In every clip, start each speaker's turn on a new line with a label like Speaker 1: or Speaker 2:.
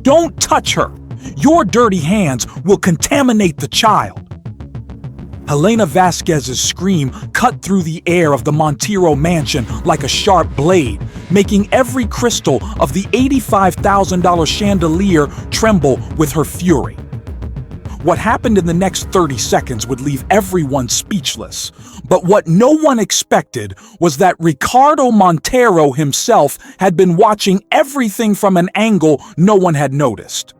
Speaker 1: "Don't touch her! Your dirty hands will contaminate the child." Helena Vasquez's scream cut through the air of the Montero mansion like a sharp blade, making every crystal of the $85,000 chandelier tremble with her fury. What happened in the next 30 seconds would leave everyone speechless, but what no one expected was that Ricardo Montero himself had been watching everything from an angle no one had noticed.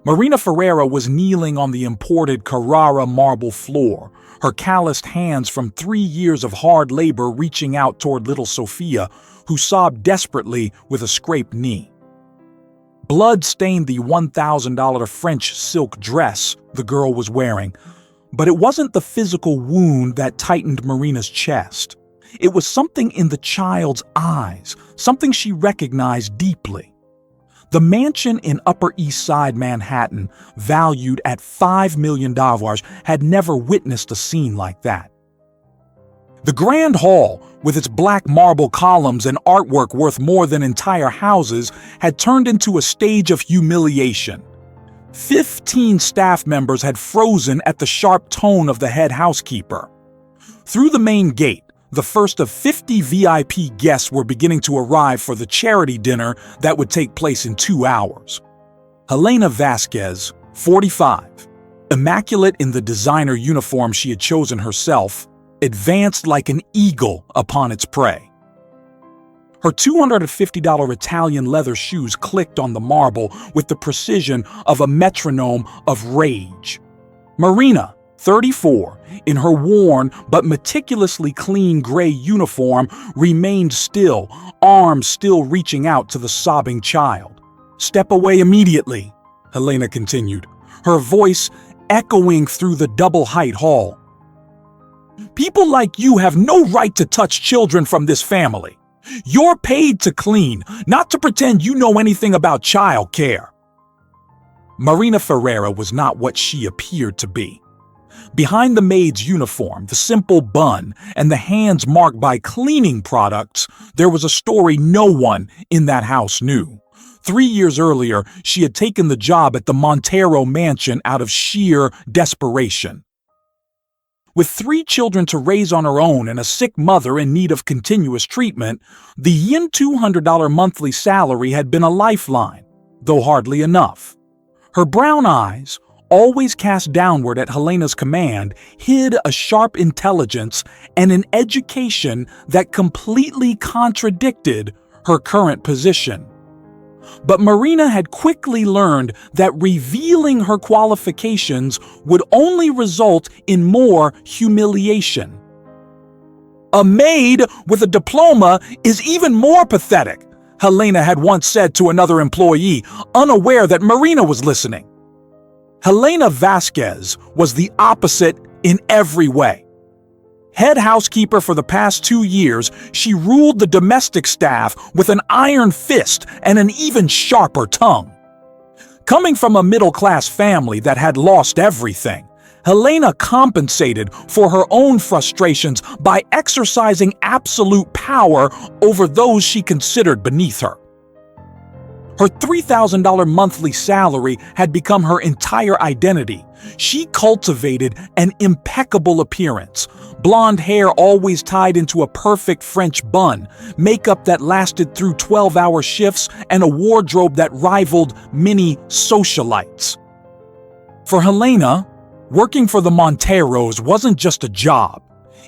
Speaker 1: Marina Ferreira was kneeling on the imported Carrara marble floor, her calloused hands from 3 years of hard labor reaching out toward little Sophia, who sobbed desperately with a scraped knee. Blood stained the $1,000 French silk dress the girl was wearing, but it wasn't the physical wound that tightened Marina's chest. It was something in the child's eyes, something she recognized deeply. The mansion in Upper East Side Manhattan, valued at $5 million, had never witnessed a scene like that. The Grand Hall, with its black marble columns and artwork worth more than entire houses, had turned into a stage of humiliation. 15 staff members had frozen at the sharp tone of the head housekeeper. Through the main gate, the first of 50 VIP guests were beginning to arrive for the charity dinner that would take place in 2 hours. Helena Vasquez, 45, immaculate in the designer uniform she had chosen herself, advanced like an eagle upon its prey. Her $250 Italian leather shoes clicked on the marble with the precision of a metronome of rage. Marina, 34, in her worn but meticulously clean gray uniform, remained still, arms still reaching out to the sobbing child. "Step away immediately," Helena continued, her voice echoing through the double-height hall. "People like you have no right to touch children from this family. You're paid to clean, not to pretend you know anything about child care." Marina Ferreira was not what she appeared to be. Behind the maid's uniform, the simple bun, and the hands marked by cleaning products, there was a story no one in that house knew. 3 years earlier, she had taken the job at the Montero mansion out of sheer desperation. With 3 children to raise on her own and a sick mother in need of continuous treatment, the yin $200 monthly salary had been a lifeline, though hardly enough. Her brown eyes, always cast downward at Helena's command, hid a sharp intelligence and an education that completely contradicted her current position. But Marina had quickly learned that revealing her qualifications would only result in more humiliation. "A maid with a diploma is even more pathetic," Helena had once said to another employee, unaware that Marina was listening. Helena Vasquez was the opposite in every way. Head housekeeper for the past 2 years, she ruled the domestic staff with an iron fist and an even sharper tongue. Coming from a middle-class family that had lost everything, Helena compensated for her own frustrations by exercising absolute power over those she considered beneath her. Her $3,000 monthly salary had become her entire identity. She cultivated an impeccable appearance, blonde hair always tied into a perfect French bun, makeup that lasted through 12-hour shifts, and a wardrobe that rivaled many socialites. For Helena, working for the Monteros wasn't just a job.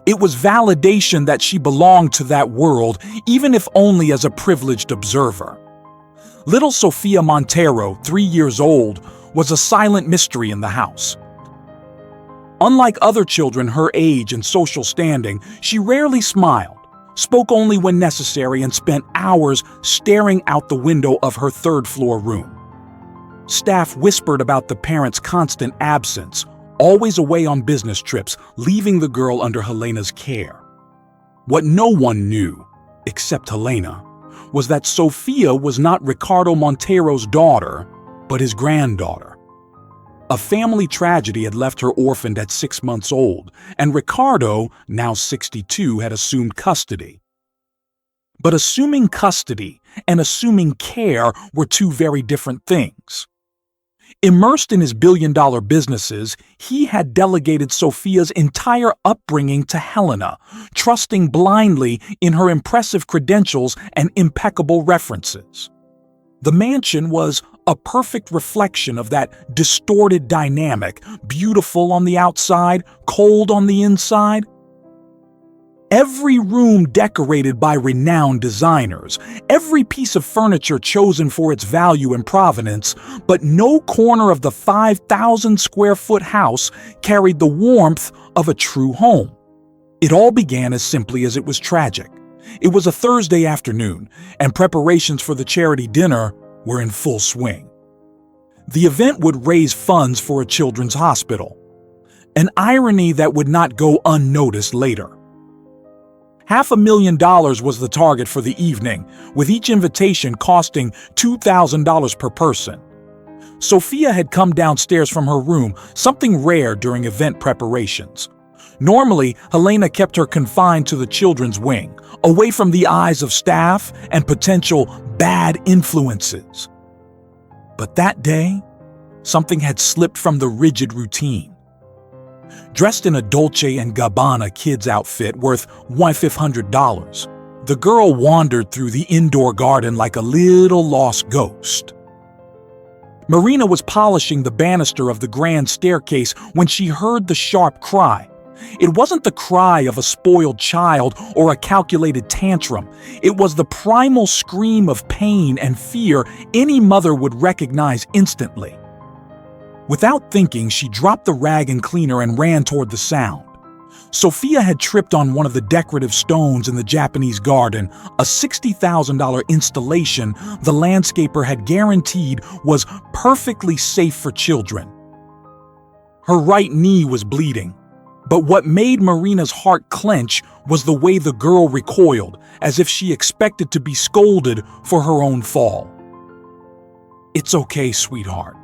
Speaker 1: It was validation that she belonged to that world, even if only as a privileged observer. Little Sofia Montero, 3 years old, was a silent mystery in the house. Unlike other children her age and social standing, she rarely smiled, spoke only when necessary, and spent hours staring out the window of her third-floor room. Staff whispered about the parents' constant absence, always away on business trips, leaving the girl under Helena's care. What no one knew, except Helena, was that Sofia was not Ricardo Montero's daughter, but his granddaughter. A family tragedy had left her orphaned at 6 months old, and Ricardo, now 62, had assumed custody. But assuming custody and assuming care were two very different things. Immersed in his billion-dollar businesses, he had delegated Sophia's entire upbringing to Helena, trusting blindly in her impressive credentials and impeccable references. The mansion was a perfect reflection of that distorted dynamic, beautiful on the outside, cold on the inside. Every room decorated by renowned designers, every piece of furniture chosen for its value and provenance, but no corner of the 5,000-square-foot house carried the warmth of a true home. It all began as simply as it was tragic. It was a Thursday afternoon, and preparations for the charity dinner were in full swing. The event would raise funds for a children's hospital, an irony that would not go unnoticed later. $500,000 was the target for the evening, with each invitation costing $2,000 per person. Sophia had come downstairs from her room, something rare during event preparations. Normally, Helena kept her confined to the children's wing, away from the eyes of staff and potential bad influences. But that day, something had slipped from the rigid routine. Dressed in a Dolce & Gabbana kid's outfit worth $1,500, the girl wandered through the indoor garden like a little lost ghost. Marina was polishing the banister of the grand staircase when she heard the sharp cry. It wasn't the cry of a spoiled child or a calculated tantrum. It was the primal scream of pain and fear any mother would recognize instantly. Without thinking, she dropped the rag and cleaner and ran toward the sound. Sophia had tripped on one of the decorative stones in the Japanese garden, a $60,000 installation the landscaper had guaranteed was perfectly safe for children. Her right knee was bleeding, but what made Marina's heart clench was the way the girl recoiled, as if she expected to be scolded for her own fall. "It's okay, sweetheart,"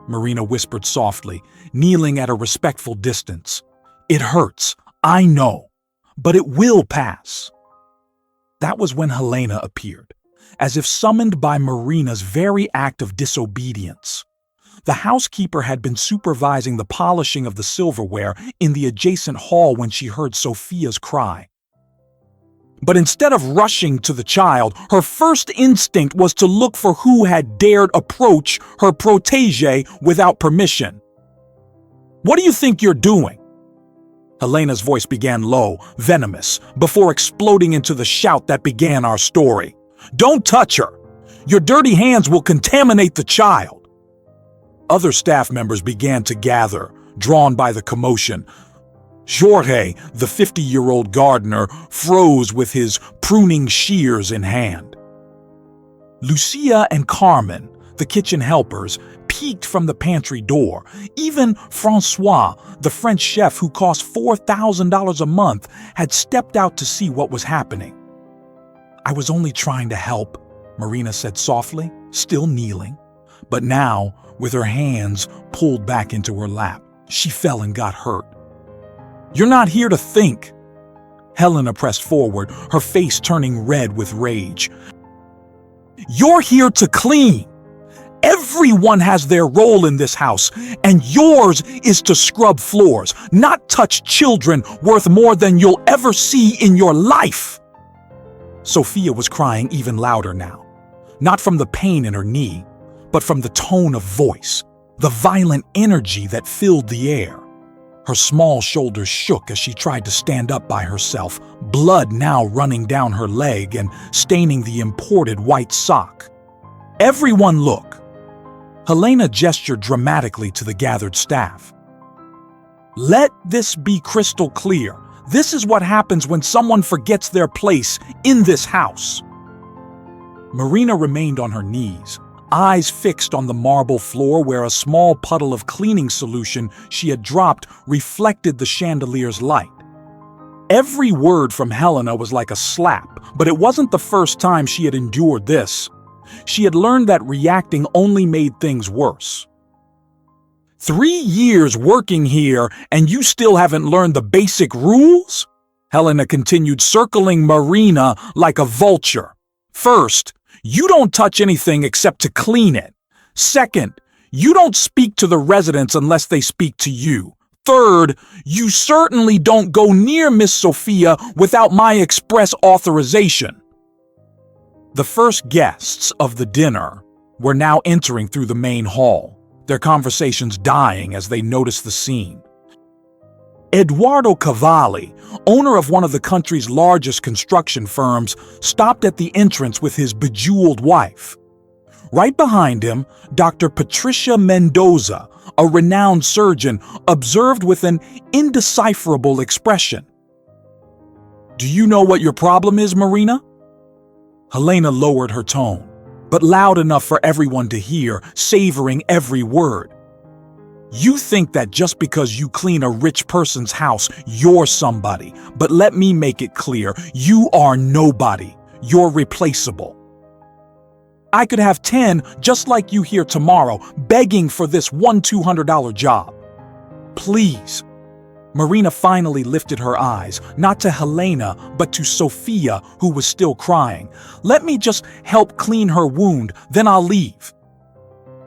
Speaker 1: Marina whispered softly, kneeling at a respectful distance. "It hurts, I know, but it will pass." That was when Helena appeared, as if summoned by Marina's very act of disobedience. The housekeeper had been supervising the polishing of the silverware in the adjacent hall when she heard Sophia's cry. But instead of rushing to the child, her first instinct was to look for who had dared approach her protégé without permission. "What do you think you're doing?" Helena's voice began low, venomous, before exploding into the shout that began our story. "Don't touch her! Your dirty hands will contaminate the child!" Other staff members began to gather, drawn by the commotion. Jorge, the 50-year-old gardener, froze with his pruning shears in hand. Lucia and Carmen, the kitchen helpers, peeked from the pantry door. Even Francois, the French chef who cost $4,000 a month, had stepped out to see what was happening. "I was only trying to help," Marina said softly, still kneeling, but now with her hands pulled back into her lap. She fell and got hurt. "You're not here to think." Helena pressed forward, her face turning red with rage. "You're here to clean. Everyone has their role in this house, and yours is to scrub floors, not touch children worth more than you'll ever see in your life." Sophia was crying even louder now, not from the pain in her knee, but from the tone of voice, the violent energy that filled the air. Her small shoulders shook as she tried to stand up by herself, blood now running down her leg and staining the imported white sock. "Everyone look!" Helena gestured dramatically to the gathered staff. "Let this be crystal clear. This is what happens when someone forgets their place in this house." Marina remained on her knees, eyes fixed on the marble floor where a small puddle of cleaning solution she had dropped reflected the chandelier's light. Every word from Helena was like a slap, but it wasn't the first time she had endured this. She had learned that reacting only made things worse. 3 years working here and you still haven't learned the basic rules? Helena continued, circling Marina like a vulture. First, you don't touch anything except to clean it. Second, you don't speak to the residents unless they speak to you. Third, you certainly don't go near Miss Sophia without my express authorization. The first guests of the dinner were now entering through the main hall, their conversations dying as they noticed the scene. Eduardo Cavalli, owner of one of the country's largest construction firms, stopped at the entrance with his bejeweled wife. Right behind him, Dr. Patricia Mendoza, a renowned surgeon, observed with an indecipherable expression. "Do you know what your problem is, Marina?" Helena lowered her tone, but loud enough for everyone to hear, savoring every word. "You think that just because you clean a rich person's house, you're somebody. But let me make it clear, you are nobody. You're replaceable. I could have 10 just like you here tomorrow, begging for this one $200 job. Please." Marina finally lifted her eyes, not to Helena, but to Sophia, who was still crying. "Let me just help clean her wound, then I'll leave."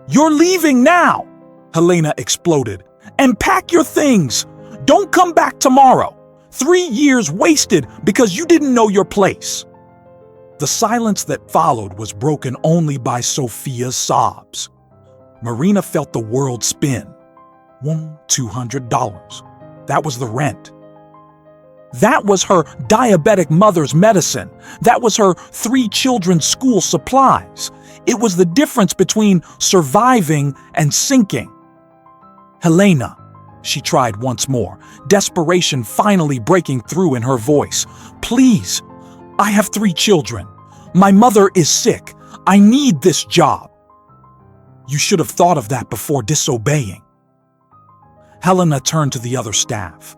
Speaker 1: "You're leaving now!" Helena exploded. "And pack your things! Don't come back tomorrow! 3 years wasted because you didn't know your place!" The silence that followed was broken only by Sophia's sobs. Marina felt the world spin. $200. That was the rent. That was her diabetic mother's medicine. That was her 3 children's school supplies. It was the difference between surviving and sinking. "Helena," she tried once more, desperation finally breaking through in her voice. "Please, I have 3 children. My mother is sick. I need this job." "You should have thought of that before disobeying." Helena turned to the other staff.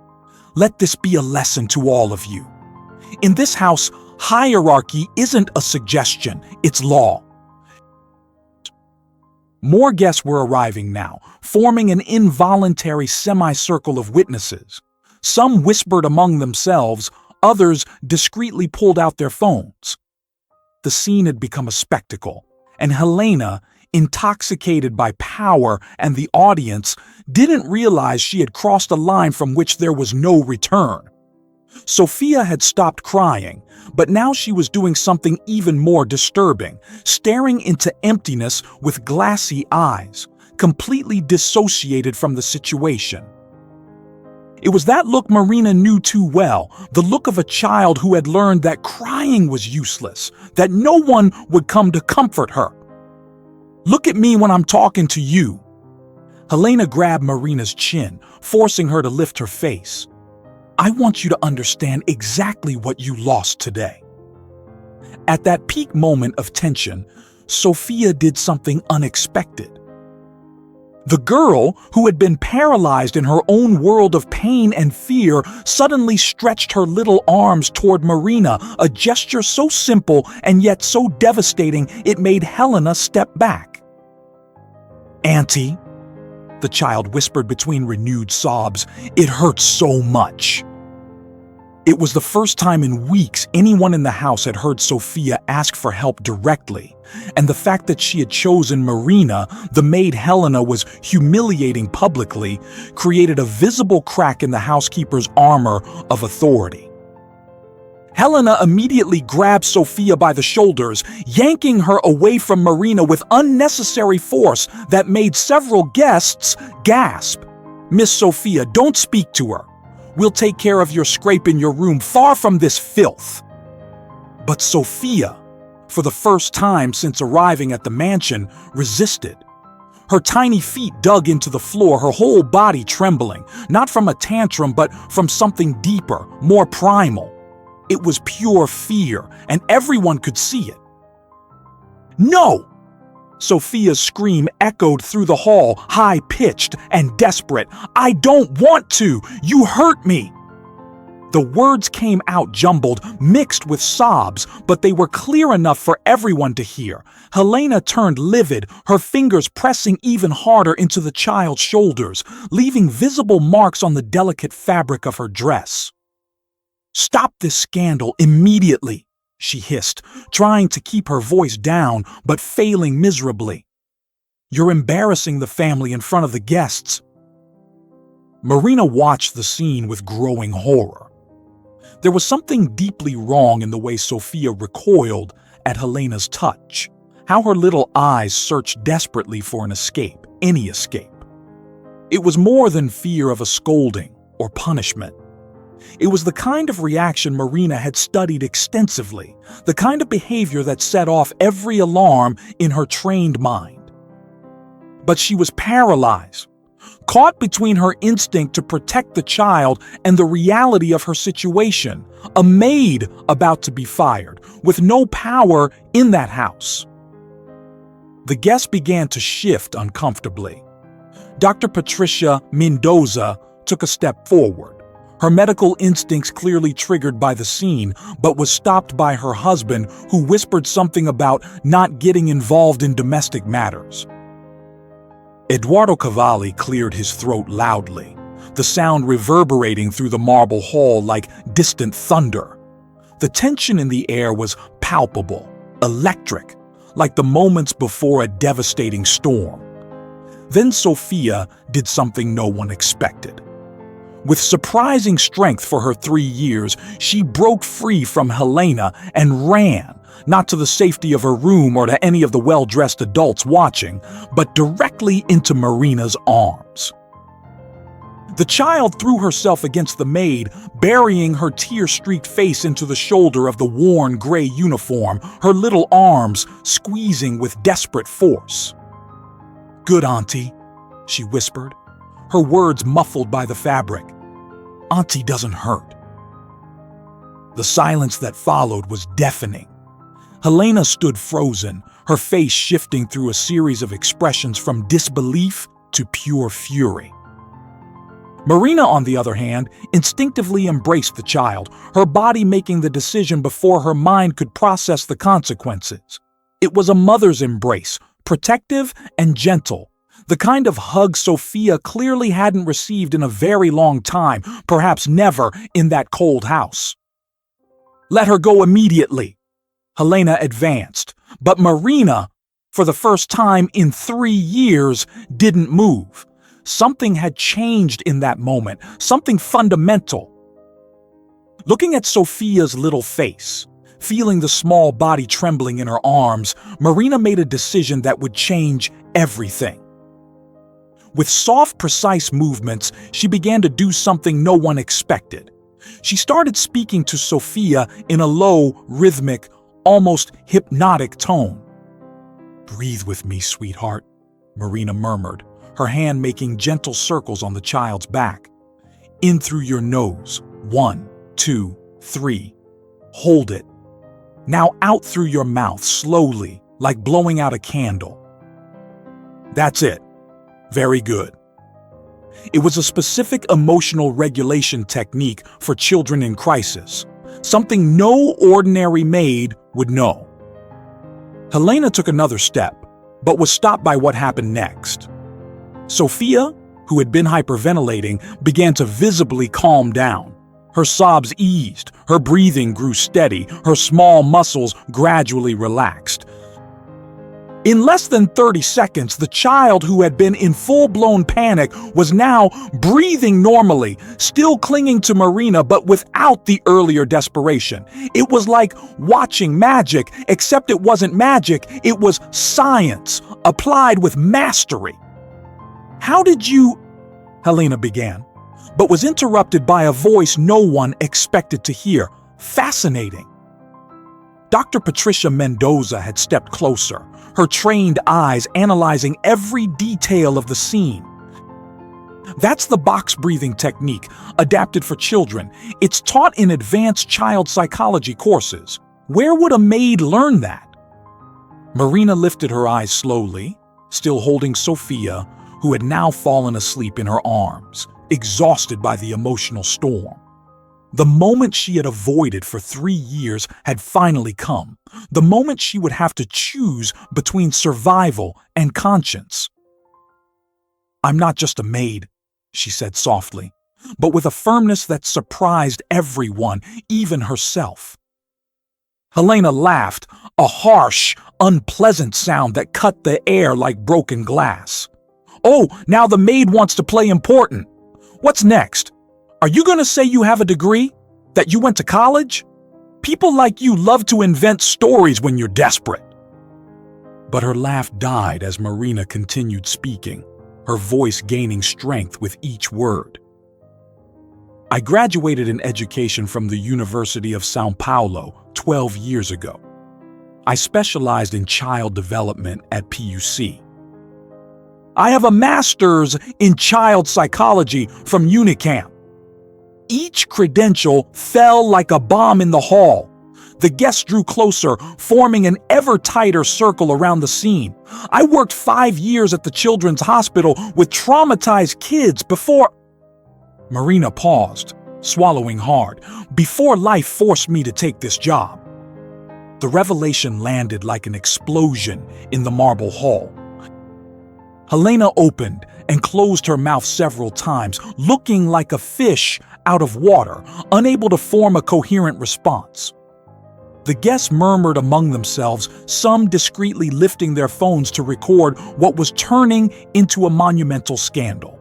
Speaker 1: "Let this be a lesson to all of you. In this house, hierarchy isn't a suggestion, it's law." More guests were arriving now, forming an involuntary semicircle of witnesses. Some whispered among themselves, others discreetly pulled out their phones. The scene had become a spectacle, and Helena, intoxicated by power and the audience, didn't realize she had crossed a line from which there was no return. Sophia had stopped crying, but now she was doing something even more disturbing, staring into emptiness with glassy eyes, completely dissociated from the situation. It was that look Marina knew too well, the look of a child who had learned that crying was useless, that no one would come to comfort her. "Look at me when I'm talking to you." Helena grabbed Marina's chin, forcing her to lift her face. "I want you to understand exactly what you lost today." At that peak moment of tension, Sophia did something unexpected. The girl, who had been paralyzed in her own world of pain and fear, suddenly stretched her little arms toward Marina, a gesture so simple and yet so devastating it made Helena step back. "Auntie," the child whispered between renewed sobs, "it hurts so much." It was the first time in weeks anyone in the house had heard Sophia ask for help directly, and the fact that she had chosen Marina, the maid Helena was humiliating publicly, created a visible crack in the housekeeper's armor of authority. Helena immediately grabbed Sophia by the shoulders, yanking her away from Marina with unnecessary force that made several guests gasp. "Miss Sophia, don't speak to her. We'll take care of your scrape in your room far from this filth." But Sophia, for the first time since arriving at the mansion, resisted. Her tiny feet dug into the floor, her whole body trembling, not from a tantrum but from something deeper, more primal. It was pure fear, and everyone could see it. "No!" Sophia's scream echoed through the hall, high-pitched and desperate. "I don't want to! You hurt me!" The words came out jumbled, mixed with sobs, but they were clear enough for everyone to hear. Helena turned livid, her fingers pressing even harder into the child's shoulders, leaving visible marks on the delicate fabric of her dress. "Stop this scandal immediately," she hissed, trying to keep her voice down but failing miserably. "You're embarrassing the family in front of the guests." Marina watched the scene with growing horror. There was something deeply wrong in the way Sophia recoiled at Helena's touch, how her little eyes searched desperately for an escape, any escape. It was more than fear of a scolding or punishment. It was the kind of reaction Marina had studied extensively, the kind of behavior that set off every alarm in her trained mind. But she was paralyzed, caught between her instinct to protect the child and the reality of her situation, a maid about to be fired, with no power in that house. The guests began to shift uncomfortably. Dr. Patricia Mendoza took a step forward, her medical instincts clearly triggered by the scene, but was stopped by her husband, who whispered something about not getting involved in domestic matters. Eduardo Cavalli cleared his throat loudly, the sound reverberating through the marble hall like distant thunder. The tension in the air was palpable, electric, like the moments before a devastating storm. Then Sophia did something no one expected. With surprising strength for her 3 years, she broke free from Helena and ran, not to the safety of her room or to any of the well-dressed adults watching, but directly into Marina's arms. The child threw herself against the maid, burying her tear-streaked face into the shoulder of the worn gray uniform, her little arms squeezing with desperate force. "Good, Auntie," she whispered, her words muffled by the fabric. "Auntie doesn't hurt." The silence that followed was deafening. Helena stood frozen, her face shifting through a series of expressions from disbelief to pure fury. Marina, on the other hand, instinctively embraced the child, her body making the decision before her mind could process the consequences. It was a mother's embrace, protective and gentle, the kind of hug Sophia clearly hadn't received in a very long time, perhaps never in that cold house. "Let her go immediately," Helena advanced, but Marina, for the first time in 3 years, didn't move. Something had changed in that moment, something fundamental. Looking at Sophia's little face, feeling the small body trembling in her arms, Marina made a decision that would change everything. With soft, precise movements, she began to do something no one expected. She started speaking to Sophia in a low, rhythmic, almost hypnotic tone. "Breathe with me, sweetheart," Marina murmured, her hand making gentle circles on the child's back. "In through your nose. 1, 2, 3. Hold it. Now out through your mouth, slowly, like blowing out a candle. That's it. Very good." It was a specific emotional regulation technique for children in crisis, something no ordinary maid would know. Helena took another step, but was stopped by what happened next. Sophia, who had been hyperventilating, began to visibly calm down. Her sobs eased, her breathing grew steady, her small muscles gradually relaxed. In less than 30 seconds, the child, who had been in full-blown panic, was now breathing normally, still clinging to Marina but without the earlier desperation. It was like watching magic, except it wasn't magic, it was science, applied with mastery. "How did you—" Helena began, but was interrupted by a voice no one expected to hear. Fascinating. Dr. Patricia Mendoza had stepped closer, her trained eyes analyzing every detail of the scene. That's the box breathing technique, adapted for children. It's taught in advanced child psychology courses. Where would a maid learn that? Marina lifted her eyes slowly, still holding Sophia, who had now fallen asleep in her arms, exhausted by the emotional storm. The moment she had avoided for 3 years had finally come, the moment she would have to choose between survival and conscience. "I'm not just a maid," she said softly. but with a firmness that surprised everyone, even herself. Helena laughed, a harsh, unpleasant sound that cut the air like broken glass. "Oh, now the maid wants to play important. What's next? Are you going to say you have a degree? That you went to college? People like you love to invent stories when you're desperate." But her laugh died as Marina continued speaking, her voice gaining strength with each word. "I graduated in education from the University of São Paulo 12 years ago. I specialized in child development at PUC. I have a master's in child psychology from Unicamp." Each credential fell like a bomb in the hall. The guests drew closer, forming an ever tighter circle around the scene. "I worked 5 years at the Children's Hospital with traumatized kids before—" Marina paused, swallowing hard. "Before life forced me to take this job." The revelation landed like an explosion in the marble hall. Helena opened and closed her mouth several times, looking like a fish out of water, unable to form a coherent response. The guests murmured among themselves, some discreetly lifting their phones to record what was turning into a monumental scandal.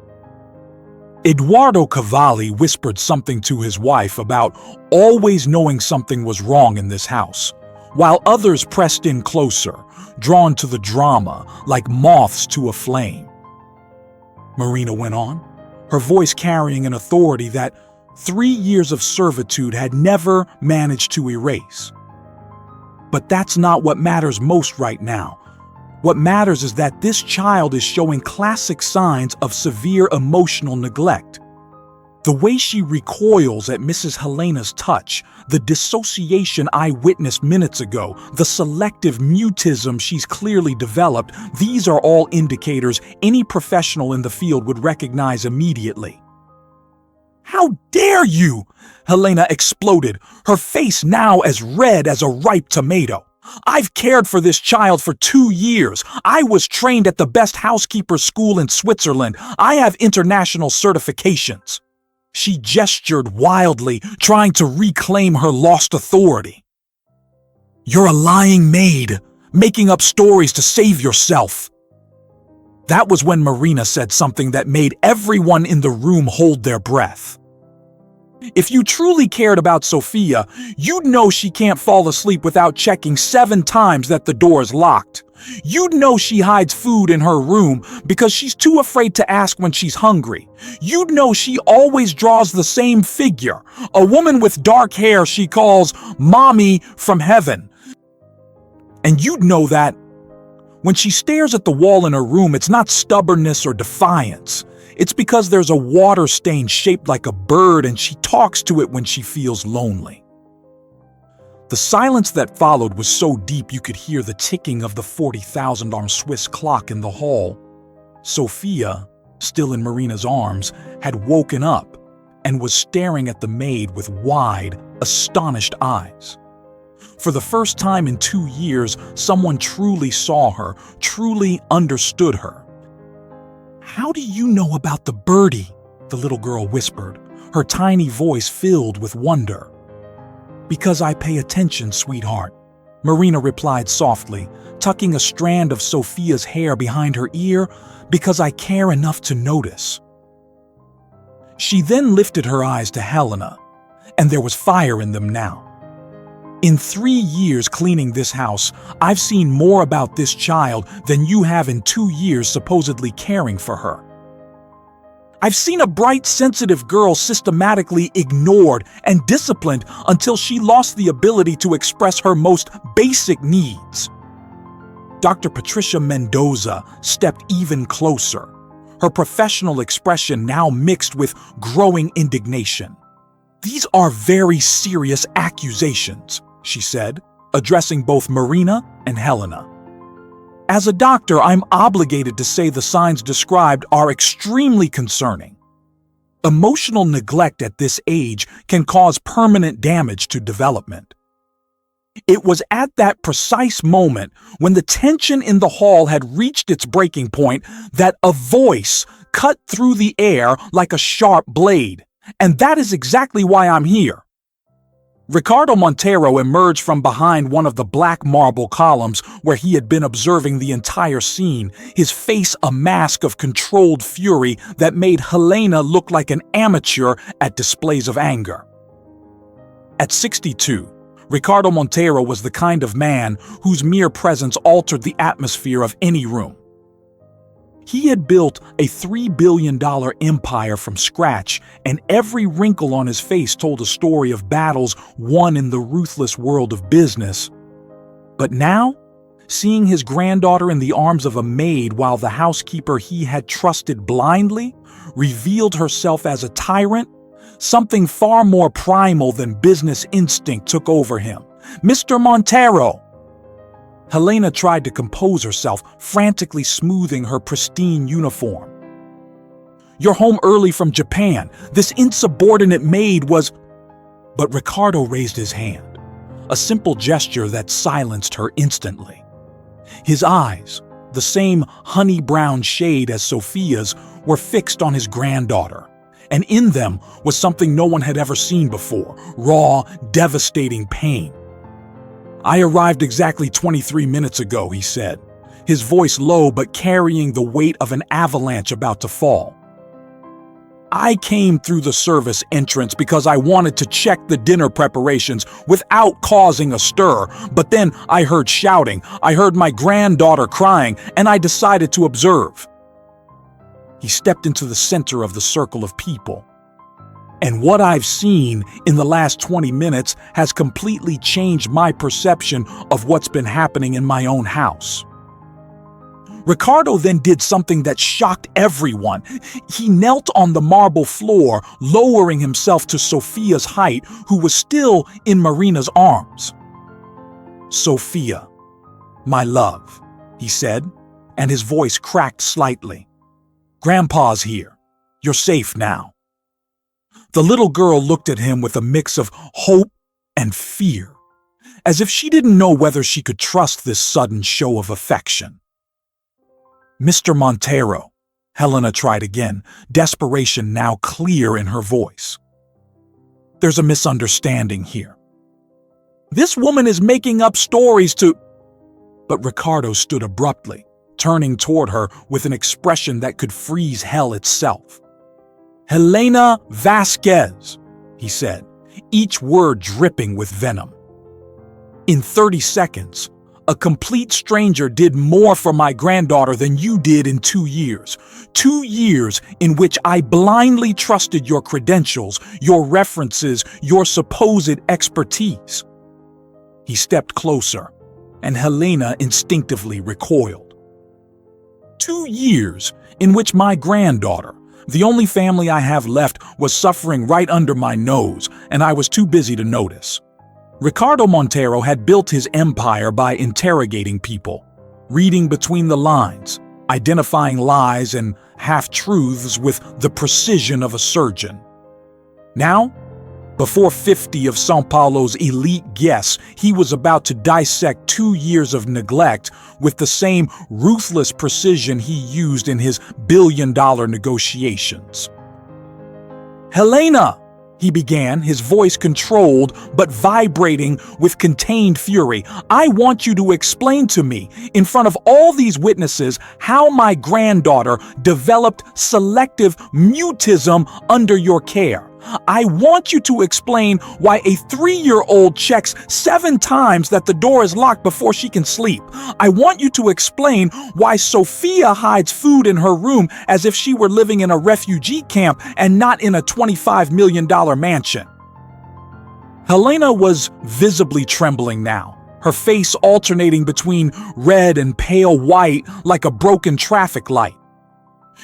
Speaker 1: Eduardo Cavalli whispered something to his wife about always knowing something was wrong in this house, while others pressed in closer, drawn to the drama like moths to a flame. Marina went on, her voice carrying an authority that 3 years of servitude had never managed to erase. "But that's not what matters most right now. What matters is that this child is showing classic signs of severe emotional neglect. The way she recoils at Mrs. Helena's touch, the dissociation I witnessed minutes ago, the selective mutism she's clearly developed, these are all indicators any professional in the field would recognize immediately." "How dare you!" Helena exploded, her face now as red as a ripe tomato. "I've cared for this child for 2 years. I was trained at the best housekeeper school in Switzerland. I have international certifications." She gestured wildly, trying to reclaim her lost authority. "You're a lying maid, making up stories to save yourself." That was when Marina said something that made everyone in the room hold their breath. "If you truly cared about Sophia, you'd know she can't fall asleep without checking 7 times that the door is locked. You'd know she hides food in her room because she's too afraid to ask when she's hungry. You'd know she always draws the same figure, a woman with dark hair she calls Mommy from Heaven. And you'd know that when she stares at the wall in her room, it's not stubbornness or defiance. It's because there's a water stain shaped like a bird and she talks to it when she feels lonely." The silence that followed was so deep you could hear the ticking of the 40,000-arm Swiss clock in the hall. Sophia, still in Marina's arms, had woken up and was staring at the maid with wide, astonished eyes. For the first time in 2 years, someone truly saw her, truly understood her. "How do you know about the birdie?" the little girl whispered, her tiny voice filled with wonder. "Because I pay attention, sweetheart," Marina replied softly, tucking a strand of Sophia's hair behind her ear, "because I care enough to notice." She then lifted her eyes to Helena, and there was fire in them now. "In 3 years cleaning this house, I've seen more about this child than you have in 2 years supposedly caring for her. I've seen a bright, sensitive girl systematically ignored and disciplined until she lost the ability to express her most basic needs." Dr. Patricia Mendoza stepped even closer, her professional expression now mixed with growing indignation. "These are very serious accusations," she said, addressing both Marina and Helena. "As a doctor, I'm obligated to say the signs described are extremely concerning. Emotional neglect at this age can cause permanent damage to development." It was at that precise moment, when the tension in the hall had reached its breaking point, that a voice cut through the air like a sharp blade. And that is exactly why I'm here. Ricardo Montero emerged from behind one of the black marble columns where he had been observing the entire scene, his face a mask of controlled fury that made Helena look like an amateur at displays of anger. At 62, Ricardo Montero was the kind of man whose mere presence altered the atmosphere of any room. He had built a $3 billion empire from scratch, and every wrinkle on his face told a story of battles won in the ruthless world of business. But now, seeing his granddaughter in the arms of a maid while the housekeeper he had trusted blindly revealed herself as a tyrant, something far more primal than business instinct took over him. "Mr. Montero!" Helena tried to compose herself, frantically smoothing her pristine uniform. "You're home early from Japan. This insubordinate maid was—" But Ricardo raised his hand, a simple gesture that silenced her instantly. His eyes, the same honey-brown shade as Sophia's, were fixed on his granddaughter, and in them was something no one had ever seen before: raw, devastating pain. "I arrived exactly 23 minutes ago," he said, his voice low but carrying the weight of an avalanche about to fall. "I came through the service entrance because I wanted to check the dinner preparations without causing a stir, but then I heard shouting, I heard my granddaughter crying, and I decided to observe." He stepped into the center of the circle of people. "And what I've seen in the last 20 minutes has completely changed my perception of what's been happening in my own house." Ricardo then did something that shocked everyone. He knelt on the marble floor, lowering himself to Sophia's height, who was still in Marina's arms. "Sophia, my love," he said, and his voice cracked slightly. "Grandpa's here. You're safe now." The little girl looked at him with a mix of hope and fear, as if she didn't know whether she could trust this sudden show of affection. "Mr. Montero," Helena tried again, desperation now clear in her voice. "There's a misunderstanding here. This woman is making up stories to—" But Ricardo stood abruptly, turning toward her with an expression that could freeze hell itself. "Helena Vasquez," he said, each word dripping with venom. "In 30 seconds, a complete stranger did more for my granddaughter than you did in 2 years. 2 years in which I blindly trusted your credentials, your references, your supposed expertise." He stepped closer, and Helena instinctively recoiled. 2 years in which my granddaughter, the only family I have left, was suffering right under my nose, and I was too busy to notice. Ricardo Montero had built his empire by interrogating people, reading between the lines, identifying lies and half-truths with the precision of a surgeon. Now, before 50 of São Paulo's elite guests, he was about to dissect 2 years of neglect with the same ruthless precision he used in his billion-dollar negotiations. "Helena," he began, his voice controlled but vibrating with contained fury, "I want you to explain to me, in front of all these witnesses, how my granddaughter developed selective mutism under your care. I want you to explain why a 3-year-old checks 7 times that the door is locked before she can sleep. I want you to explain why Sophia hides food in her room as if she were living in a refugee camp and not in a $25 million mansion." Helena was visibly trembling now, her face alternating between red and pale white like a broken traffic light.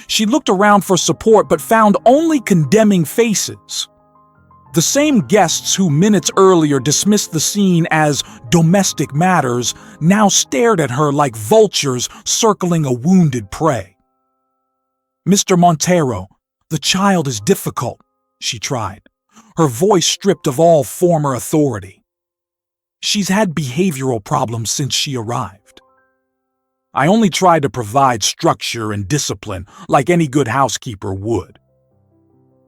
Speaker 1: She looked around for support but found only condemning faces. The same guests who minutes earlier dismissed the scene as domestic matters now stared at her like vultures circling a wounded prey. "Mr. Montero, the child is difficult," she tried, her voice stripped of all former authority. "She's had behavioral problems since she arrived. I only tried to provide structure and discipline like any good housekeeper would."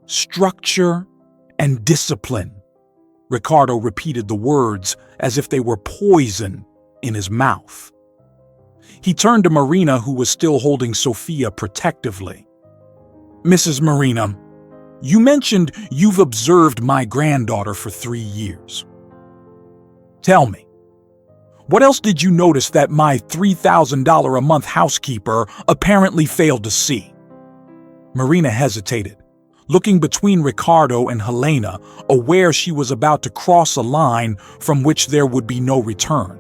Speaker 1: structure, and discipline. Ricardo repeated the words as if they were poison in his mouth. He turned to Marina, who was still holding Sophia protectively. "Mrs. Marina, you mentioned you've observed my granddaughter for 3 years. Tell me, what else did you notice that my $3,000 a month housekeeper apparently failed to see?" Marina hesitated, looking between Ricardo and Helena, aware she was about to cross a line from which there would be no return.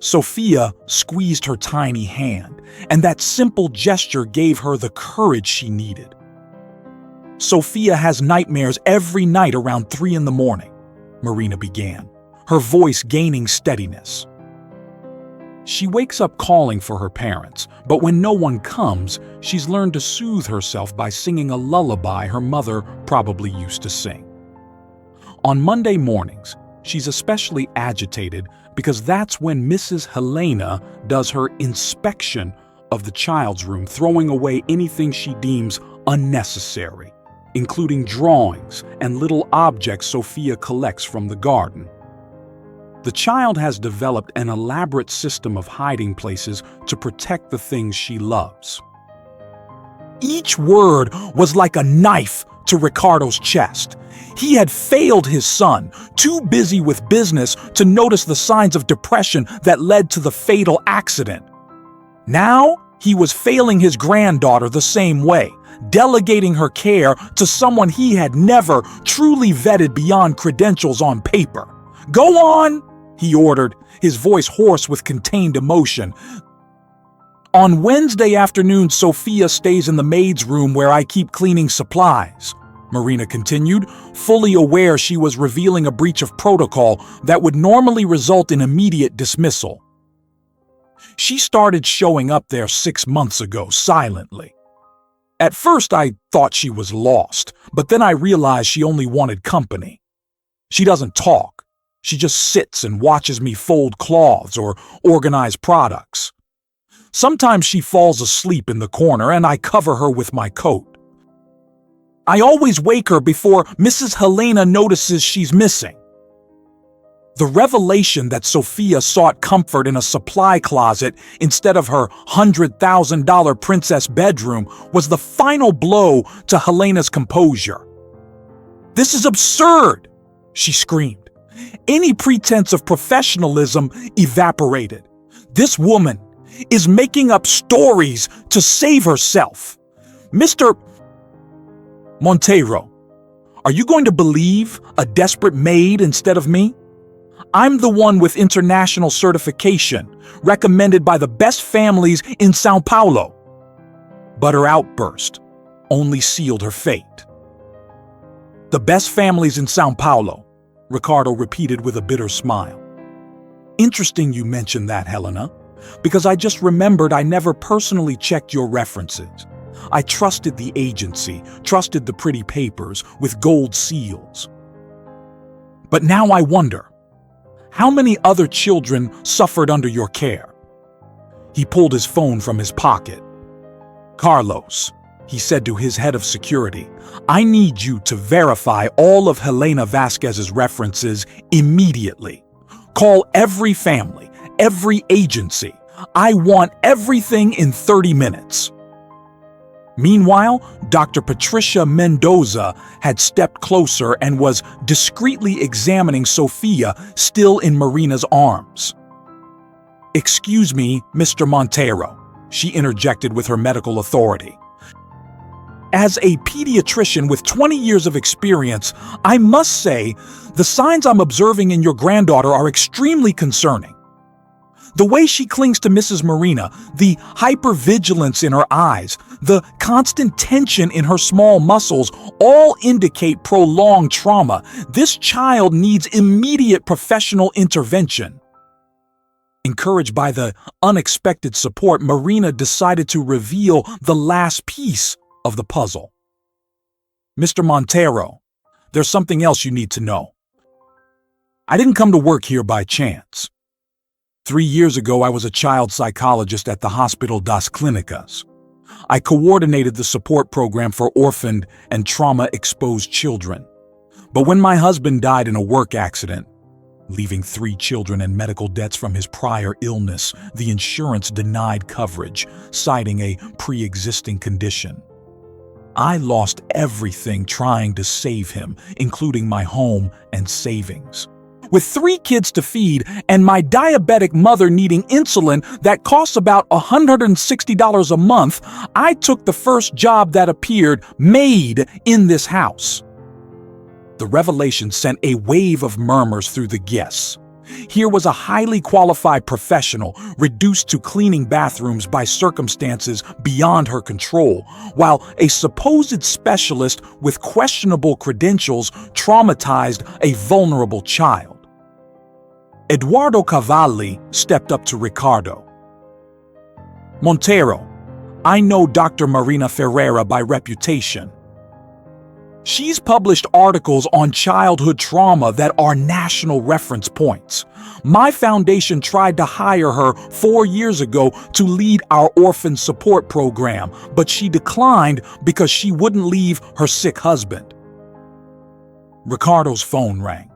Speaker 1: Sophia squeezed her tiny hand, and that simple gesture gave her the courage she needed. "Sophia has nightmares every night around 3 in the morning, Marina began, her voice gaining steadiness. "She wakes up calling for her parents, but when no one comes, she's learned to soothe herself by singing a lullaby her mother probably used to sing. On Monday mornings, she's especially agitated because that's when Mrs. Helena does her inspection of the child's room, throwing away anything she deems unnecessary, including drawings and little objects Sophia collects from the garden. The child has developed an elaborate system of hiding places to protect the things she loves." Each word was like a knife to Ricardo's chest. He had failed his son, too busy with business to notice the signs of depression that led to the fatal accident. Now, he was failing his granddaughter the same way, delegating her care to someone he had never truly vetted beyond credentials on paper. "Go on," he ordered, his voice hoarse with contained emotion. "On Wednesday afternoon, Sophia stays in the maid's room where I keep cleaning supplies," Marina continued, fully aware she was revealing a breach of protocol that would normally result in immediate dismissal. "She started showing up there 6 months ago, silently. At first I thought she was lost, but then I realized she only wanted company. She doesn't talk. She just sits and watches me fold cloths or organize products. Sometimes she falls asleep in the corner and I cover her with my coat. I always wake her before Mrs. Helena notices she's missing." The revelation that Sophia sought comfort in a supply closet instead of her $100,000 princess bedroom was the final blow to Helena's composure. "This is absurd!" she screamed. Any pretense of professionalism evaporated. "This woman is making up stories to save herself. Mr. Montero, are you going to believe a desperate maid instead of me? I'm the one with international certification, recommended by the best families in Sao Paulo." But her outburst only sealed her fate. "The best families in Sao Paulo," Ricardo repeated with a bitter smile. "Interesting you mention that, Helena, because I just remembered I never personally checked your references. I trusted the agency, trusted the pretty papers with gold seals. But now I wonder, how many other children suffered under your care?" He pulled his phone from his pocket. "Carlos," he said to his head of security, "I need you to verify all of Helena Vasquez's references immediately. Call every family, every agency. I want everything in 30 minutes." Meanwhile, Dr. Patricia Mendoza had stepped closer and was discreetly examining Sophia, still in Marina's arms. "Excuse me, Mr. Montero," she interjected with her medical authority. "As a pediatrician with 20 years of experience, I must say the signs I'm observing in your granddaughter are extremely concerning. The way she clings to Mrs. Marina, the hypervigilance in her eyes, the constant tension in her small muscles all indicate prolonged trauma. This child needs immediate professional intervention." Encouraged by the unexpected support, Marina decided to reveal the last piece of the puzzle. "Mr. Montero, there's something else you need to know. I didn't come to work here by chance. 3 years ago, I was a child psychologist at the Hospital das Clínicas. I coordinated the support program for orphaned and trauma-exposed children. But when my husband died in a work accident, leaving 3 children and medical debts from his prior illness, the insurance denied coverage, citing a pre-existing condition. I lost everything trying to save him, including my home and savings. With 3 kids to feed and my diabetic mother needing insulin that costs about $160 a month, I took the first job that appeared, maid, in this house. The revelation sent a wave of murmurs through the guests. Here was a highly qualified professional reduced to cleaning bathrooms by circumstances beyond her control, while a supposed specialist with questionable credentials traumatized a vulnerable child. Eduardo Cavalli stepped up to Ricardo. "Montero, I know Dr. Marina Ferreira by reputation. She's published articles on childhood trauma that are national reference points. My foundation tried to hire her 4 years ago to lead our orphan support program, but she declined because she wouldn't leave her sick husband." Ricardo's phone rang.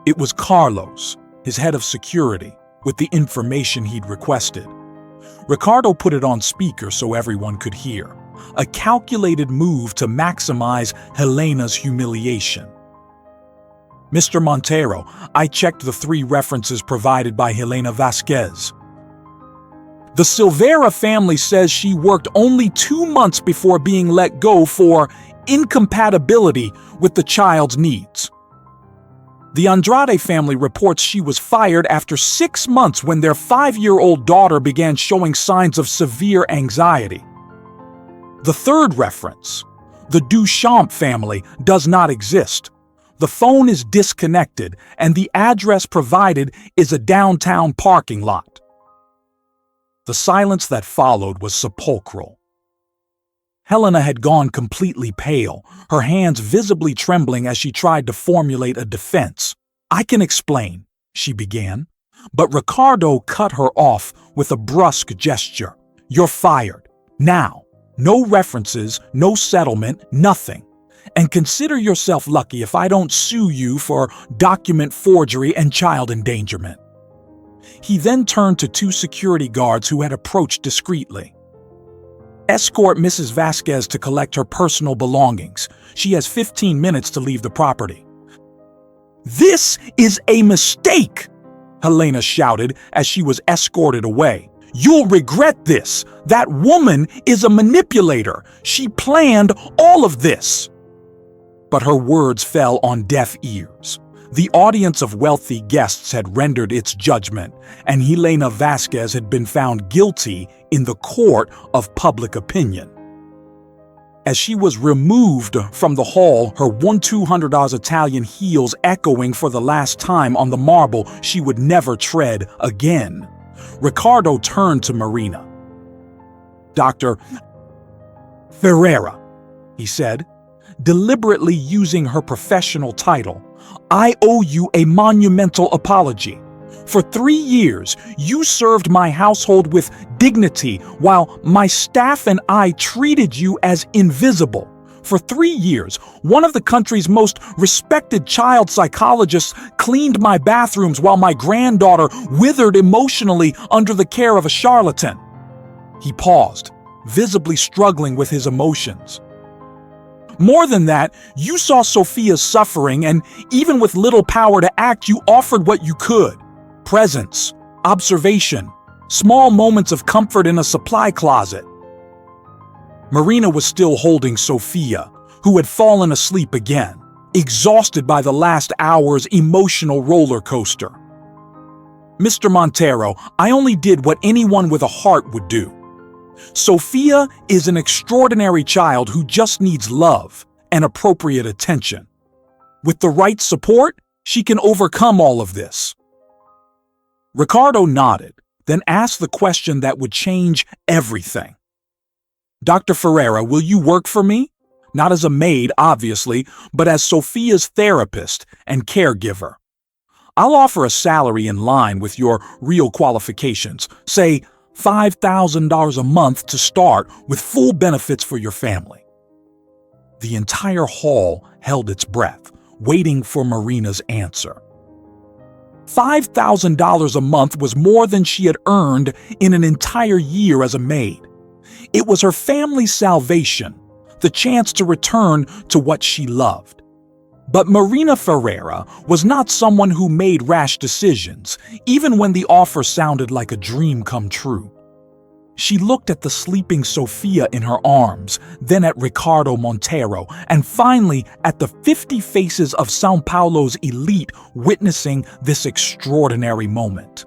Speaker 1: It was Carlos, his head of security, with the information he'd requested. Ricardo put it on speaker so everyone could hear, a calculated move to maximize Helena's humiliation. "Mr. Montero, I checked the 3 references provided by Helena Vasquez. The Silvera family says she worked only 2 months before being let go for incompatibility with the child's needs. The Andrade family reports she was fired after 6 months when their 5-year-old daughter began showing signs of severe anxiety. The 3rd reference, the Duchamp family, does not exist. The phone is disconnected, and the address provided is a downtown parking lot." The silence that followed was sepulchral. Helena had gone completely pale, her hands visibly trembling as she tried to formulate a defense. "I can explain," she began, but Ricardo cut her off with a brusque gesture. "You're fired. Now. No references, no settlement, nothing. And consider yourself lucky if I don't sue you for document forgery and child endangerment." He then turned to 2 security guards who had approached discreetly. "Escort Mrs. Vasquez to collect her personal belongings. She has 15 minutes to leave the property." "This is a mistake!" Helena shouted as she was escorted away. "You'll regret this. That woman is a manipulator. She planned all of this." But her words fell on deaf ears. The audience of wealthy guests had rendered its judgment, and Helena Vasquez had been found guilty in the court of public opinion. As she was removed from the hall, her $1,200 Italian heels echoing for the last time on the marble she would never tread again, Ricardo turned to Marina. "Dr. Ferreira," he said, deliberately using her professional title, "I owe you a monumental apology. For 3 years, you served my household with dignity while my staff and I treated you as invisible. For 3 years, one of the country's most respected child psychologists cleaned my bathrooms while my granddaughter withered emotionally under the care of a charlatan." He paused, visibly struggling with his emotions. "More than that, you saw Sophia's suffering, and even with little power to act, you offered what you could. Presence, observation, small moments of comfort in a supply closet." Marina was still holding Sophia, who had fallen asleep again, exhausted by the last hour's emotional roller coaster. "Mr. Montero, I only did what anyone with a heart would do. Sophia is an extraordinary child who just needs love and appropriate attention. With the right support, she can overcome all of this." Ricardo nodded, then asked the question that would change everything. "Dr. Ferreira, will you work for me? Not as a maid, obviously, but as Sophia's therapist and caregiver. I'll offer a salary in line with your real qualifications, say $5,000 a month to start with full benefits for your family. The entire hall held its breath, waiting for Marina's answer. $5,000 a month was more than she had earned in an entire year as a maid. It was her family's salvation, the chance to return to what she loved. But Marina Ferreira was not someone who made rash decisions, even when the offer sounded like a dream come true. She looked at the sleeping Sofia in her arms, then at Ricardo Montero, and finally at the 50 faces of São Paulo's elite witnessing this extraordinary moment.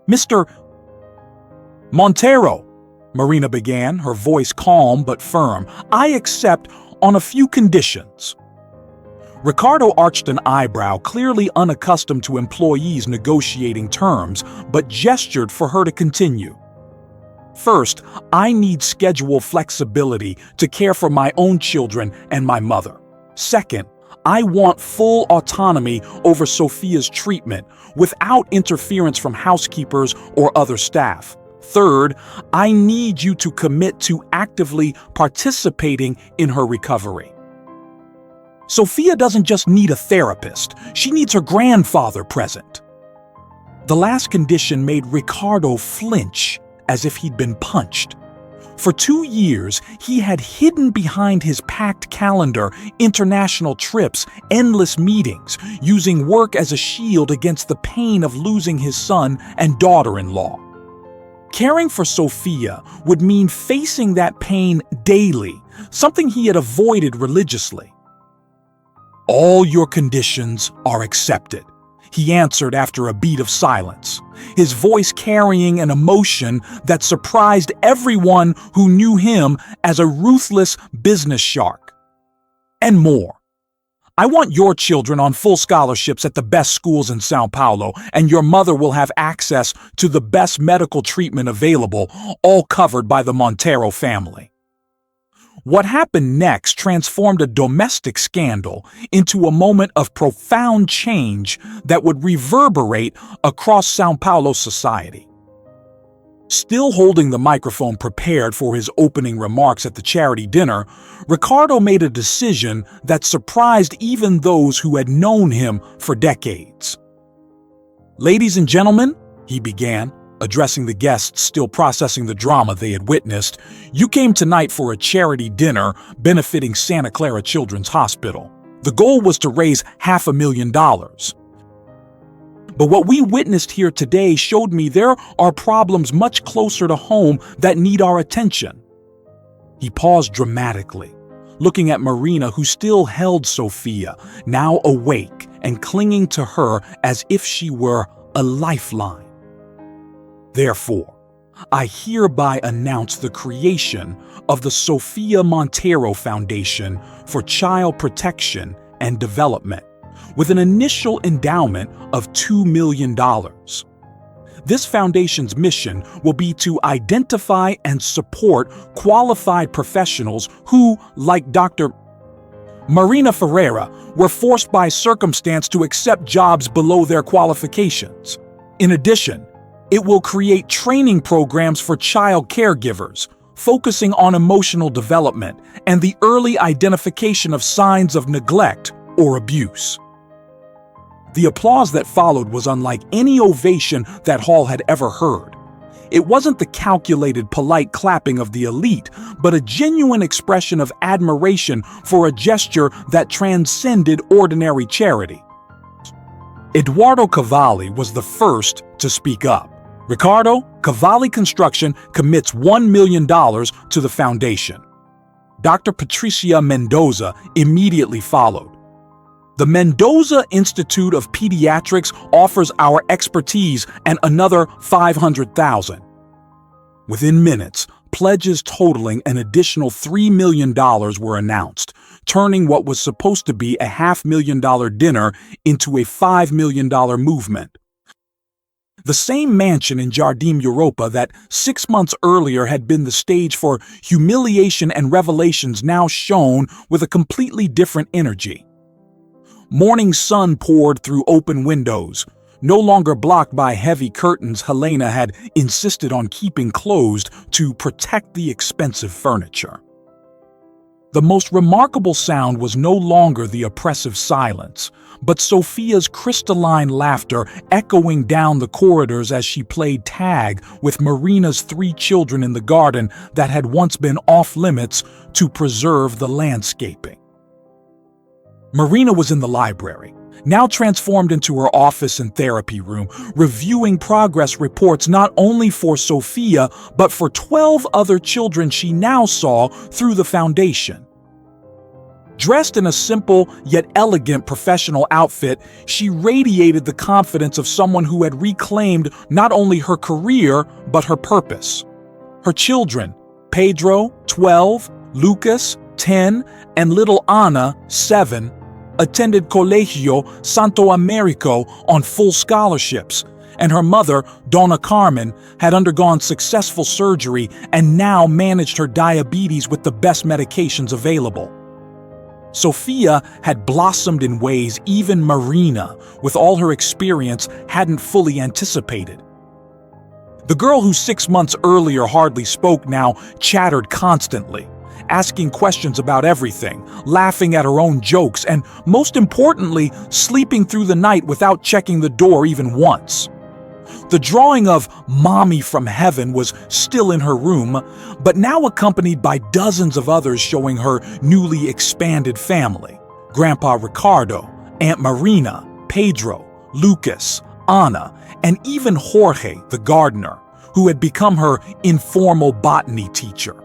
Speaker 1: "Mr. Montero," Marina began, her voice calm but firm, "I accept on a few conditions." Ricardo arched an eyebrow, clearly unaccustomed to employees negotiating terms, but gestured for her to continue. "First, I need schedule flexibility to care for my own children and my mother. Second, I want full autonomy over Sofia's treatment without interference from housekeepers or other staff. Third, I need you to commit to actively participating in her recovery. Sofia doesn't just need a therapist, she needs her grandfather present." The last condition made Ricardo flinch as if he'd been punched. For 2 years, he had hidden behind his packed calendar, international trips, endless meetings, using work as a shield against the pain of losing his son and daughter-in-law. Caring for Sofia would mean facing that pain daily, something he had avoided religiously. "All your conditions are accepted," he answered after a beat of silence, his voice carrying an emotion that surprised everyone who knew him as a ruthless business shark. "And more. I want your children on full scholarships at the best schools in São Paulo, and your mother will have access to the best medical treatment available, all covered by the Montero family." What happened next transformed a domestic scandal into a moment of profound change that would reverberate across São Paulo society. Still holding the microphone prepared for his opening remarks at the charity dinner, Ricardo made a decision that surprised even those who had known him for decades. "Ladies and gentlemen," he began, addressing the guests still processing the drama they had witnessed, "you came tonight for a charity dinner benefiting Santa Clara Children's Hospital. The goal was to raise $500,000. But what we witnessed here today showed me there are problems much closer to home that need our attention." He paused dramatically, looking at Marina, who still held Sofia, now awake and clinging to her as if she were a lifeline. "Therefore, I hereby announce the creation of the Sofia Montero Foundation for Child Protection and Development, with an initial endowment of $2 million. This foundation's mission will be to identify and support qualified professionals who, like Dr. Marina Ferreira, were forced by circumstance to accept jobs below their qualifications. In addition, it will create training programs for child caregivers, focusing on emotional development and the early identification of signs of neglect or abuse." The applause that followed was unlike any ovation that hall had ever heard. It wasn't the calculated, polite clapping of the elite, but a genuine expression of admiration for a gesture that transcended ordinary charity. Eduardo Cavalli was the first to speak up. "Ricardo, Cavalli Construction commits $1 million to the foundation." Dr. Patricia Mendoza immediately followed. "The Mendoza Institute of Pediatrics offers our expertise and another $500,000. Within minutes, pledges totaling an additional $3 million were announced, turning what was supposed to be a $500,000 dinner into a $5 million movement. The same mansion in Jardim Europa that 6 months earlier had been the stage for humiliation and revelations now shone with a completely different energy. Morning sun poured through open windows, No longer blocked by heavy curtains Helena had insisted on keeping closed to protect the expensive furniture. The most remarkable sound was no longer the oppressive silence, but Sophia's crystalline laughter echoing down the corridors as she played tag with Marina's 3 children in the garden that had once been off-limits to preserve the landscaping. Marina was in the library, now transformed into her office and therapy room, reviewing progress reports not only for Sophia, but for 12 other children she now saw through the foundation. Dressed in a simple yet elegant professional outfit, she radiated the confidence of someone who had reclaimed not only her career, but her purpose. Her children, Pedro, 12, Lucas, 10, and little Ana, 7, attended Colegio Santo Americo on full scholarships, and her mother, Donna Carmen, had undergone successful surgery and now managed her diabetes with the best medications available. Sophia had blossomed in ways even Marina, with all her experience, hadn't fully anticipated. The girl who 6 months earlier hardly spoke now chattered constantly, asking questions about everything, laughing at her own jokes, and most importantly, sleeping through the night without checking the door even once. The drawing of Mommy from Heaven was still in her room, but now accompanied by dozens of others showing her newly expanded family: Grandpa Ricardo, Aunt Marina, Pedro, Lucas, Ana, and even Jorge, the gardener, who had become her informal botany teacher.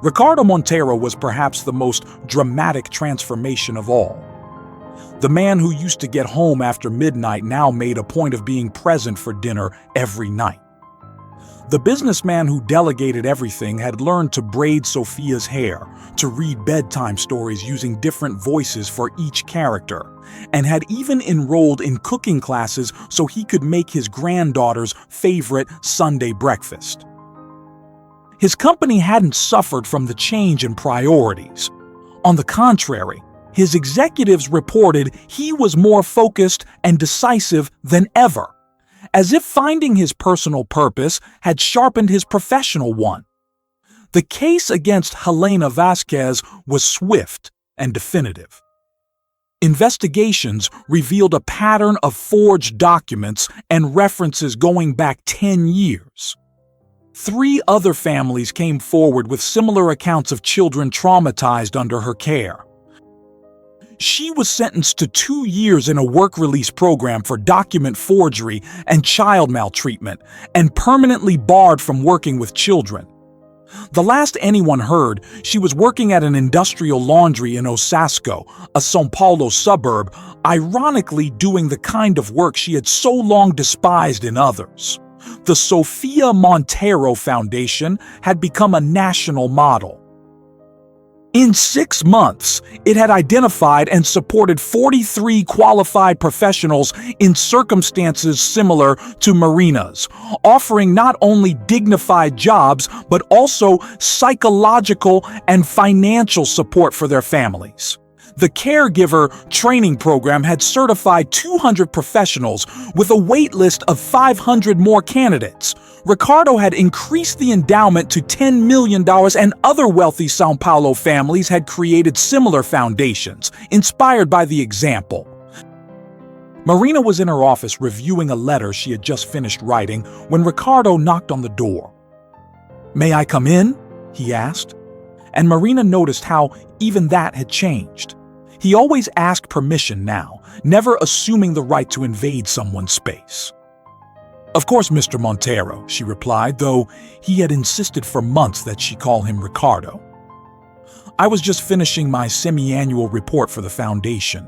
Speaker 1: Ricardo Montero was perhaps the most dramatic transformation of all. The man who used to get home after midnight now made a point of being present for dinner every night. The businessman who delegated everything had learned to braid Sophia's hair, to read bedtime stories using different voices for each character, and had even enrolled in cooking classes so he could make his granddaughter's favorite Sunday breakfast. His company hadn't suffered from the change in priorities. On the contrary, his executives reported he was more focused and decisive than ever, as if finding his personal purpose had sharpened his professional one. The case against Helena Vasquez was swift and definitive. Investigations revealed a pattern of forged documents and references going back 10 years. 3 other families came forward with similar accounts of children traumatized under her care. She was sentenced to 2 years in a work release program for document forgery and child maltreatment, and permanently barred from working with children. The last anyone heard, she was working at an industrial laundry in Osasco, a São Paulo suburb, ironically doing the kind of work she had so long despised in others. The Sofia Montero Foundation had become a national model. In 6 months, it had identified and supported 43 qualified professionals in circumstances similar to Marina's, offering not only dignified jobs but also psychological and financial support for their families. The caregiver training program had certified 200 professionals with a wait list of 500 more candidates. Ricardo had increased the endowment to $10 million, and other wealthy São Paulo families had created similar foundations, inspired by the example. Marina was in her office reviewing a letter she had just finished writing when Ricardo knocked on the door. "May I come in?" he asked. And Marina noticed how even that had changed. He always asked permission now, never assuming the right to invade someone's space. "Of course, Mr. Montero," she replied, though he had insisted for months that she call him Ricardo. "I was just finishing my semi-annual report for the foundation."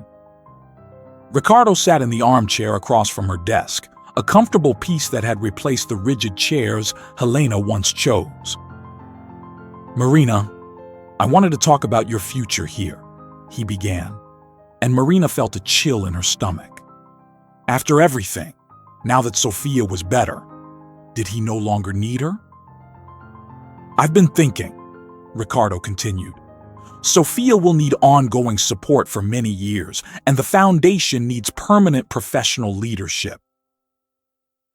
Speaker 1: Ricardo sat in the armchair across from her desk, a comfortable piece that had replaced the rigid chairs Helena once chose. "Marina, I wanted to talk about your future here," he began, and Marina felt a chill in her stomach. After everything, now that Sophia was better, did he no longer need her? "I've been thinking," Ricardo continued. Sophia will need ongoing support for many years, and the foundation needs permanent professional leadership.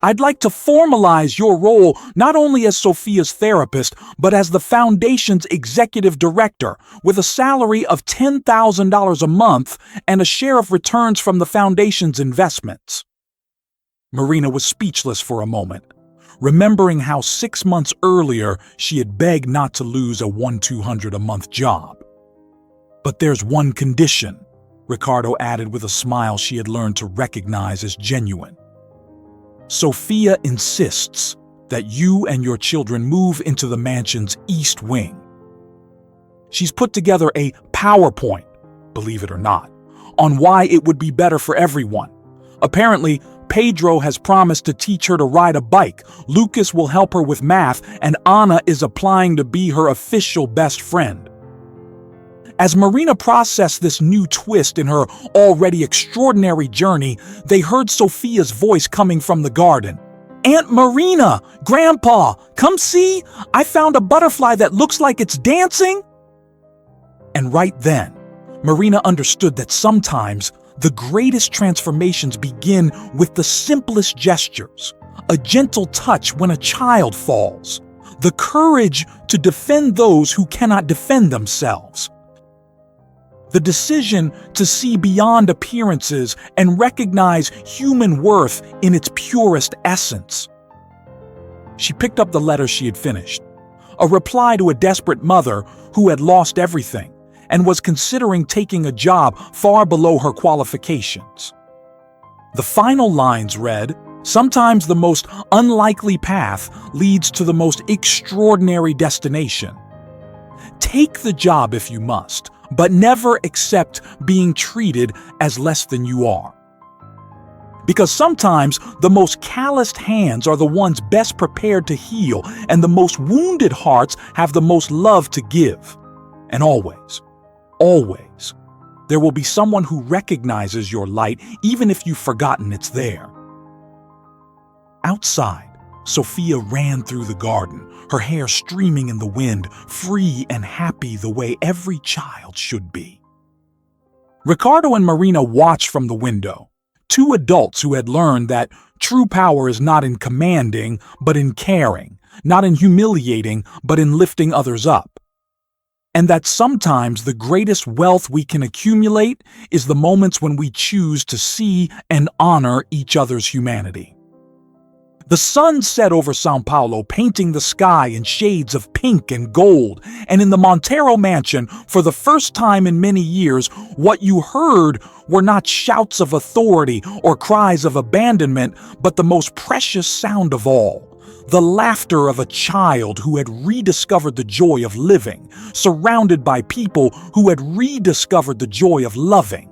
Speaker 1: I'd like to formalize your role not only as Sophia's therapist, but as the foundation's executive director, with a salary of $10,000 a month and a share of returns from the foundation's investments." Marina was speechless for a moment, remembering how 6 months earlier she had begged not to lose a $1,200 a month job. "But there's one condition," Ricardo added with a smile she had learned to recognize as genuine. "Sophia insists that you and your children move into the mansion's east wing. She's put together a PowerPoint, believe it or not, on why it would be better for everyone. Apparently, Pedro has promised to teach her to ride a bike, Lucas will help her with math, and Anna is applying to be her official best friend." As Marina processed this new twist in her already extraordinary journey, they heard Sophia's voice coming from the garden. "Aunt Marina! Grandpa! Come see! I found a butterfly that looks like it's dancing!" And right then, Marina understood that sometimes the greatest transformations begin with the simplest gestures, a gentle touch when a child falls, the courage to defend those who cannot defend themselves, the decision to see beyond appearances and recognize human worth in its purest essence. She picked up the letter she had finished, a reply to a desperate mother who had lost everything and was considering taking a job far below her qualifications. The final lines read, "Sometimes the most unlikely path leads to the most extraordinary destination. Take the job if you must, but never accept being treated as less than you are. Because sometimes the most calloused hands are the ones best prepared to heal, and the most wounded hearts have the most love to give. And always, always, there will be someone who recognizes your light even if you've forgotten it's there." Outside, Sophia ran through the garden, her hair streaming in the wind, free and happy the way every child should be. Ricardo and Marina watched from the window, two adults who had learned that true power is not in commanding, but in caring, not in humiliating, but in lifting others up. And that sometimes the greatest wealth we can accumulate is the moments when we choose to see and honor each other's humanity. The sun set over São Paulo, painting the sky in shades of pink and gold, and in the Montero mansion, for the first time in many years, what you heard were not shouts of authority or cries of abandonment, but the most precious sound of all, the laughter of a child who had rediscovered the joy of living, surrounded by people who had rediscovered the joy of loving.